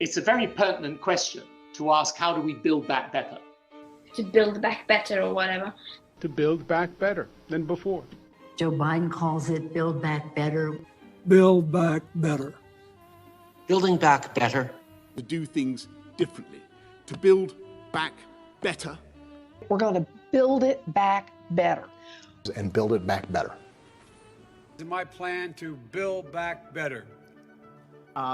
It's a very pertinent question to ask, how do we build back better? To build back better or whatever. To build back better than before. Joe Biden calls it Build Back Better. Build back better. Building back better. To do things differently. To build back better. We're going to build it back better. And build it back better. It's my plan to build back better.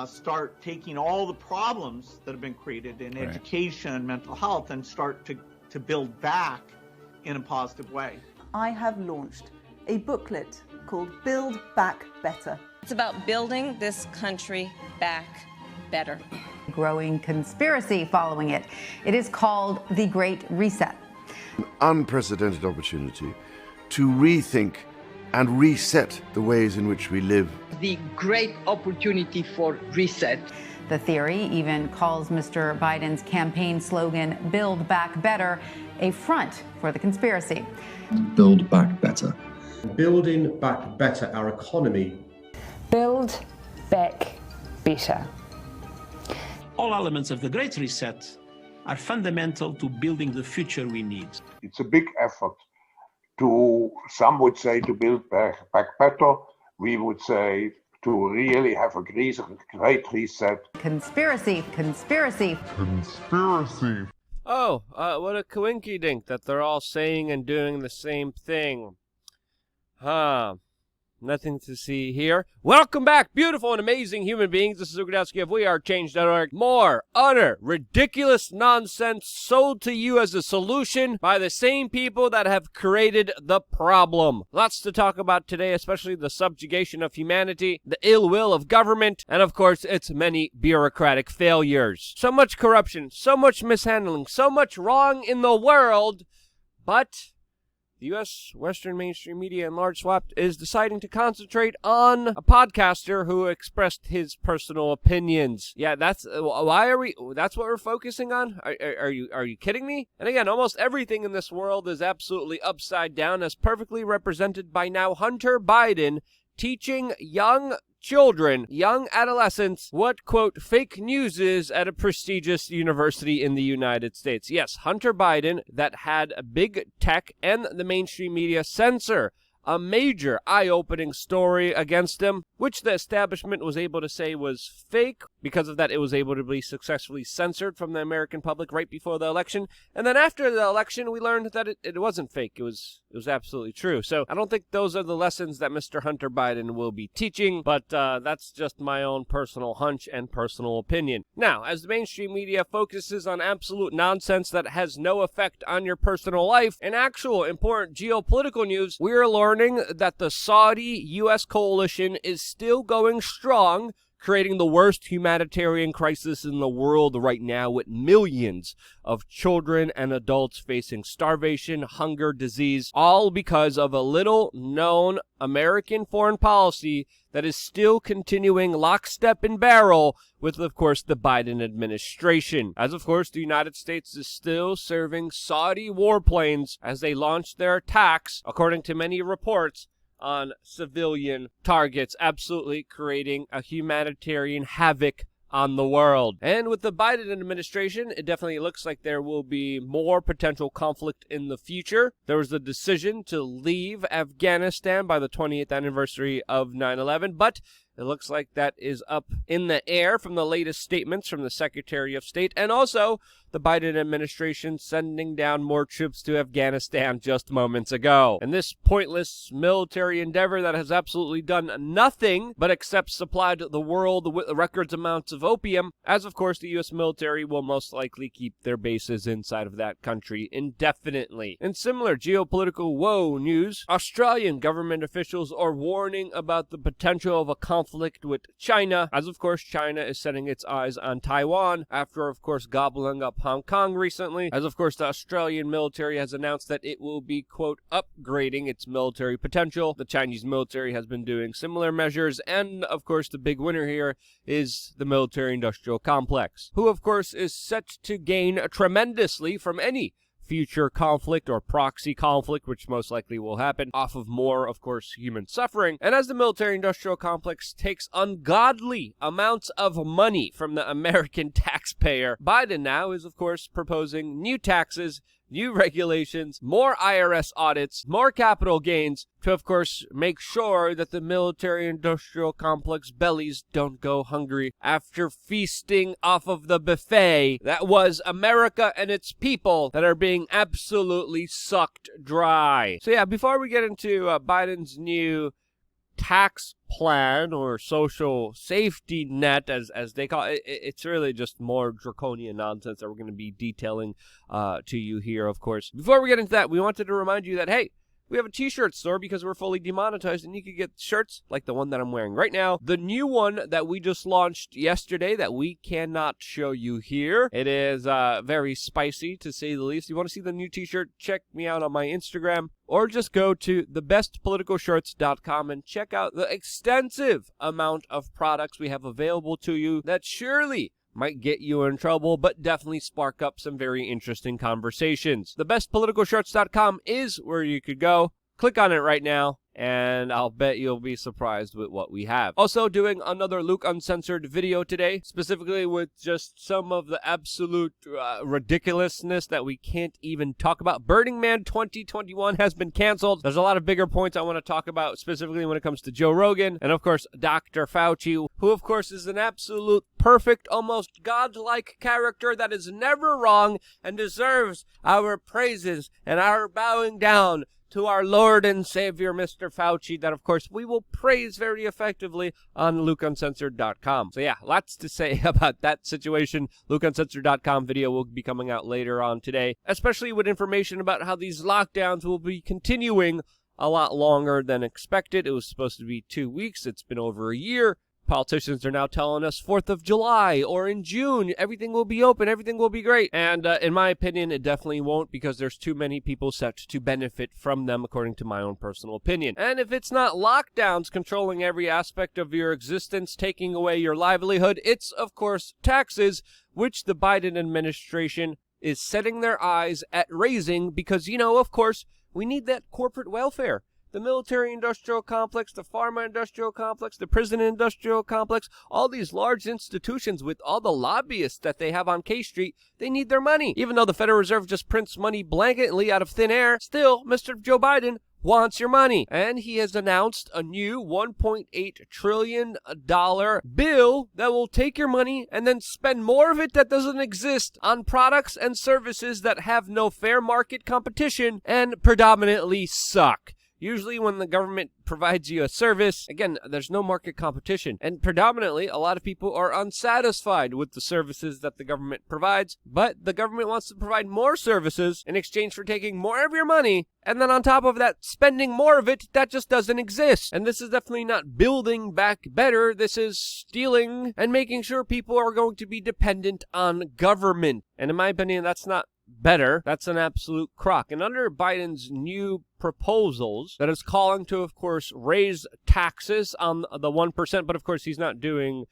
Start taking all the problems that have been created in education and mental health and start to build back in a positive way. I have launched a booklet called Build Back Better. It's about building this country back better. Growing conspiracy following it. It is called the Great Reset. An unprecedented opportunity to rethink and reset the ways in which we live. The great opportunity for reset. The theory even calls Mr. Biden's campaign slogan, Build Back Better, a front for the conspiracy. Build back better. Building back better our economy. Build back better. All elements of the Great Reset are fundamental to building the future we need. It's a big effort to, some would say, to build back better. We would say to really have a great reset. Conspiracy. Oh, what a coinky dink that they're all saying and doing the same thing. Nothing to see here. Welcome back, beautiful and amazing human beings. This is Ugrodowski of WeAreChange.org. More utter, ridiculous nonsense sold to you as a solution by the same people that have created the problem. Lots to talk about today, especially the subjugation of humanity, the ill will of government, and of course, its many bureaucratic failures. So much corruption, so much mishandling, so much wrong in the world, but the U.S. Western mainstream media and large swath is deciding to concentrate on a podcaster who expressed his personal opinions. Yeah, that's what we're focusing on? Are you kidding me? And again, almost everything in this world is absolutely upside down, as perfectly represented by now Hunter Biden teaching young children, young adolescents, what, quote, fake news is at a prestigious university in the United States. Yes, Hunter Biden, that had a big tech and the mainstream media censor a major eye-opening story against him, which the establishment was able to say was fake. Because of that, it was able to be successfully censored from the American public right before the election. And then after the election, we learned that it wasn't fake. It was absolutely true. So I don't think those are the lessons that Mr. Hunter Biden will be teaching, but that's just my own personal hunch and personal opinion. Now, as the mainstream media focuses on absolute nonsense that has no effect on your personal life, and actual important geopolitical news, we are learning that the Saudi-U.S. coalition is still going strong, creating the worst humanitarian crisis in the world right now, with millions of children and adults facing starvation, hunger, disease, all because of a little-known American foreign policy that is still continuing lockstep and barrel with, of course, the Biden administration. As, of course, the United States is still serving Saudi warplanes as they launch their attacks, according to many reports, on civilian targets, absolutely creating a humanitarian havoc on the world. And with the Biden administration, it definitely looks like there will be more potential conflict in the future. There was a decision to leave Afghanistan by the 20th anniversary of 9/11, but it looks like that is up in the air from the latest statements from the Secretary of State, and also the Biden administration sending down more troops to Afghanistan just moments ago. And this pointless military endeavor that has absolutely done nothing but except supplied the world with record amounts of opium, as of course the U.S. military will most likely keep their bases inside of that country indefinitely. In similar geopolitical woe news, Australian government officials are warning about the potential of a conflict with China, as of course China is setting its eyes on Taiwan after of course gobbling up Hong Kong recently, as of course the Australian military has announced that it will be, quote, upgrading its military potential. The Chinese military has been doing similar measures, and of course the big winner here is the military-industrial complex, who of course is set to gain tremendously from any future conflict or proxy conflict, which most likely will happen off of more, of course, human suffering. And as the military-industrial complex takes ungodly amounts of money from the American taxpayer, Biden now is, of course, proposing new taxes, new regulations, more IRS audits, more capital gains to, of course, make sure that the military-industrial complex bellies don't go hungry after feasting off of the buffet that was America and its people that are being absolutely sucked dry. So yeah, before we get into Biden's new tax plan or social safety net, as they call it, it's really just more draconian nonsense that we're going to be detailing to you here, of course. Before we get into that, we wanted to remind you that, hey, we have a t-shirt store because we're fully demonetized, and you can get shirts like the one that I'm wearing right now. The new one that we just launched yesterday that we cannot show you here. It is very spicy, to say the least. You want to see the new t-shirt? Check me out on my Instagram, or just go to thebestpoliticalshirts.com and check out the extensive amount of products we have available to you that surely might get you in trouble, but definitely spark up some very interesting conversations. Thebestpoliticalshirts.com is where you could go. Click on it right now, and I'll bet you'll be surprised with what we have. Also doing another Luke Uncensored video today, specifically with just some of the absolute ridiculousness that we can't even talk about. Burning Man 2021 has been canceled. There's a lot of bigger points I want to talk about, specifically when it comes to Joe Rogan, and of course, Dr. Fauci, who of course is an absolute perfect, almost godlike character that is never wrong and deserves our praises and our bowing down to our Lord and Savior, Mr. Fauci, that, of course, we will praise very effectively on LukeUncensored.com. So, yeah, lots to say about that situation. LukeUncensored.com video will be coming out later on today, especially with information about how these lockdowns will be continuing a lot longer than expected. It was supposed to be 2 weeks. It's been over a year. Politicians are now telling us 4th of July or in June, everything will be open, everything will be great. And in my opinion, it definitely won't, because there's too many people set to benefit from them, according to my own personal opinion. And if it's not lockdowns controlling every aspect of your existence, taking away your livelihood, it's, of course, taxes, which the Biden administration is setting their eyes at raising because, you know, of course, we need that corporate welfare. The military-industrial complex, the pharma-industrial complex, the prison-industrial complex, all these large institutions with all the lobbyists that they have on K Street, they need their money. Even though the Federal Reserve just prints money blanketly out of thin air, still, Mr. Joe Biden wants your money. And he has announced a new $1.8 trillion bill that will take your money and then spend more of it that doesn't exist on products and services that have no fair market competition and predominantly suck. Usually when the government provides you a service, again, there's no market competition. And predominantly, a lot of people are unsatisfied with the services that the government provides, but the government wants to provide more services in exchange for taking more of your money, and then on top of that, spending more of it that just doesn't exist. And this is definitely not building back better. This is stealing and making sure people are going to be dependent on government. And in my opinion, that's not better. That's an absolute crock. And under Biden's new proposals that is calling to, of course, raise taxes on the 1%, but of course he's not doing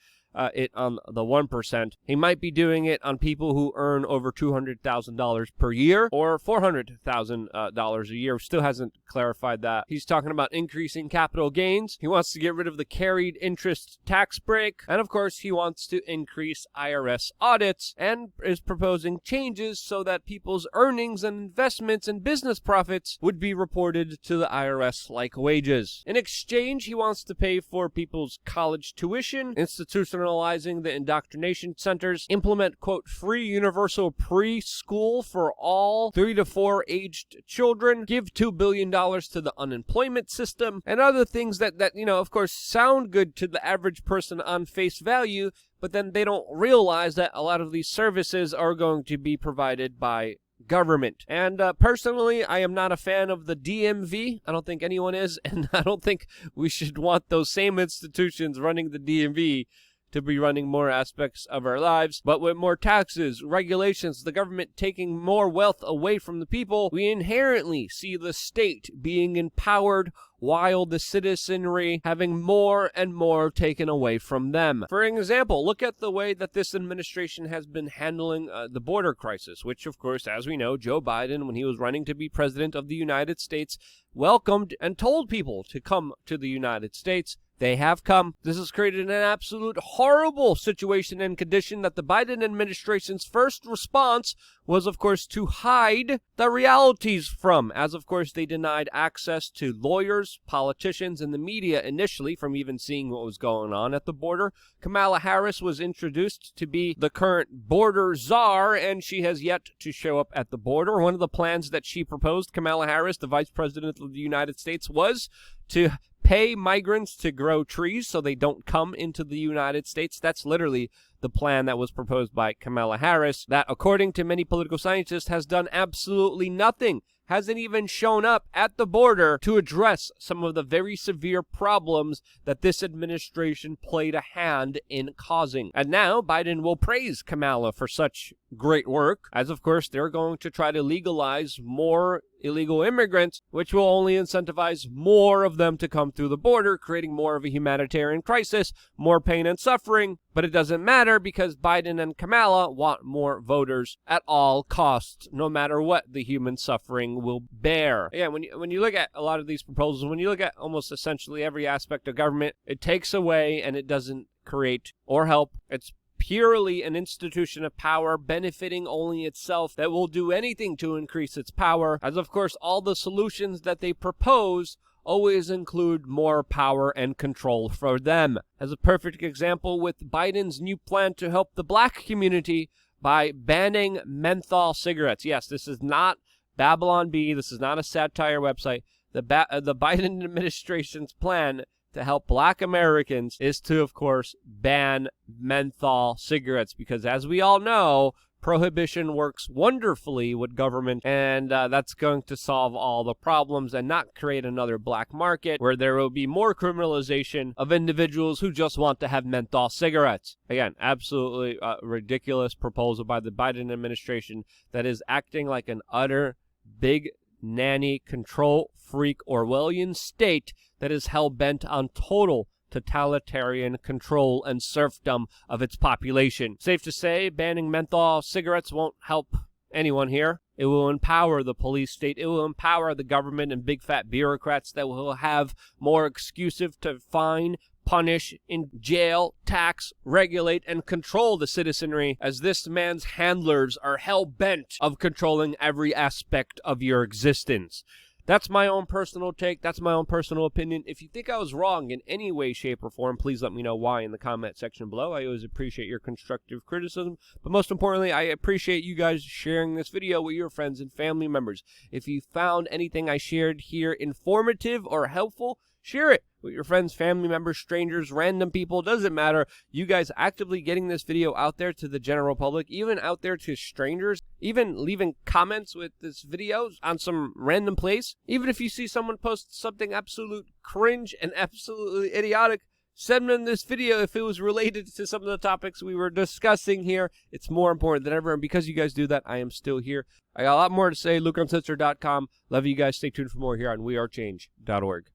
it on the 1%. He might be doing it on people who earn over $200,000 per year or $400,000 a year. Still hasn't clarified that. He's talking about increasing capital gains. He wants to get rid of the carried interest tax break. And of course, he wants to increase IRS audits and is proposing changes so that people's earnings and investments and business profits would be reported to the IRS like wages. In exchange, he wants to pay for people's college tuition, institutionalizing the indoctrination centers, implement, quote, free universal preschool for all 3 to 4 aged children, give $2 billion to the unemployment system, and other things that, you know, of course, sound good to the average person on face value, but then they don't realize that a lot of these services are going to be provided by government. And personally, I am not a fan of the DMV. I don't think anyone is, and I don't think we should want those same institutions running the DMV to be running more aspects of our lives. But with more taxes, regulations, the government taking more wealth away from the people, we inherently see the state being empowered while the citizenry having more and more taken away from them. For example, look at the way that this administration has been handling the border crisis, which, of course, as we know, Joe Biden, when he was running to be president of the United States, welcomed and told people to come to the United States. They have come. This has created an absolute horrible situation and condition that the Biden administration's first response was, of course, to hide the realities from, as, of course, they denied access to lawyers, politicians, and the media initially from even seeing what was going on at the border. Kamala Harris was introduced to be the current border czar, and she has yet to show up at the border. One of the plans that she proposed, Kamala Harris, the Vice President of the United States, was to pay migrants to grow trees so they don't come into the United States. That's literally the plan that was proposed by Kamala Harris, that, according to many political scientists, has done absolutely nothing, hasn't even shown up at the border to address some of the very severe problems that this administration played a hand in causing. And now Biden will praise Kamala for such great work, as of course they're going to try to legalize more illegal immigrants, which will only incentivize more of them to come through the border, creating more of a humanitarian crisis, more pain and suffering. But it doesn't matter because Biden and Kamala want more voters at all costs, no matter what the human suffering will bear. Again, when you look at a lot of these proposals, when you look at almost essentially every aspect of government, it takes away and it doesn't create or help. It's purely an institution of power benefiting only itself that will do anything to increase its power, as of course all the solutions that they propose always include more power and control for them. As a perfect example, with Biden's new plan to help the black community by banning menthol cigarettes. Yes, this is not Babylon Bee, this is not a satire website. The Biden administration's plan to help black Americans is to, of course, ban menthol cigarettes, because as we all know, prohibition works wonderfully with government, and that's going to solve all the problems and not create another black market where there will be more criminalization of individuals who just want to have menthol cigarettes. Again, absolutely ridiculous proposal by the Biden administration that is acting like an utter big nanny control freak Orwellian state that is hell-bent on total totalitarian control and serfdom of its population. Safe to say, banning menthol cigarettes won't help anyone here. It will empower the police state. It will empower the government and big fat bureaucrats that will have more excuses to fine, punish, in jail, tax, regulate, and control the citizenry, as this man's handlers are hell-bent of controlling every aspect of your existence. That's my own personal take. That's my own personal opinion. If you think I was wrong in any way, shape, or form, please let me know why in the comment section below. I always appreciate your constructive criticism. But most importantly, I appreciate you guys sharing this video with your friends and family members. If you found anything I shared here informative or helpful, share it with your friends, family members, strangers, random people, doesn't matter. You guys actively getting this video out there to the general public, even out there to strangers, even leaving comments with this video on some random place. Even if you see someone post something absolute cringe and absolutely idiotic, send them this video if it was related to some of the topics we were discussing here. It's more important than ever, and because you guys do that, I am still here. I got a lot more to say. LukeUncensored.com. Love you guys. Stay tuned for more here on WeAreChange.org.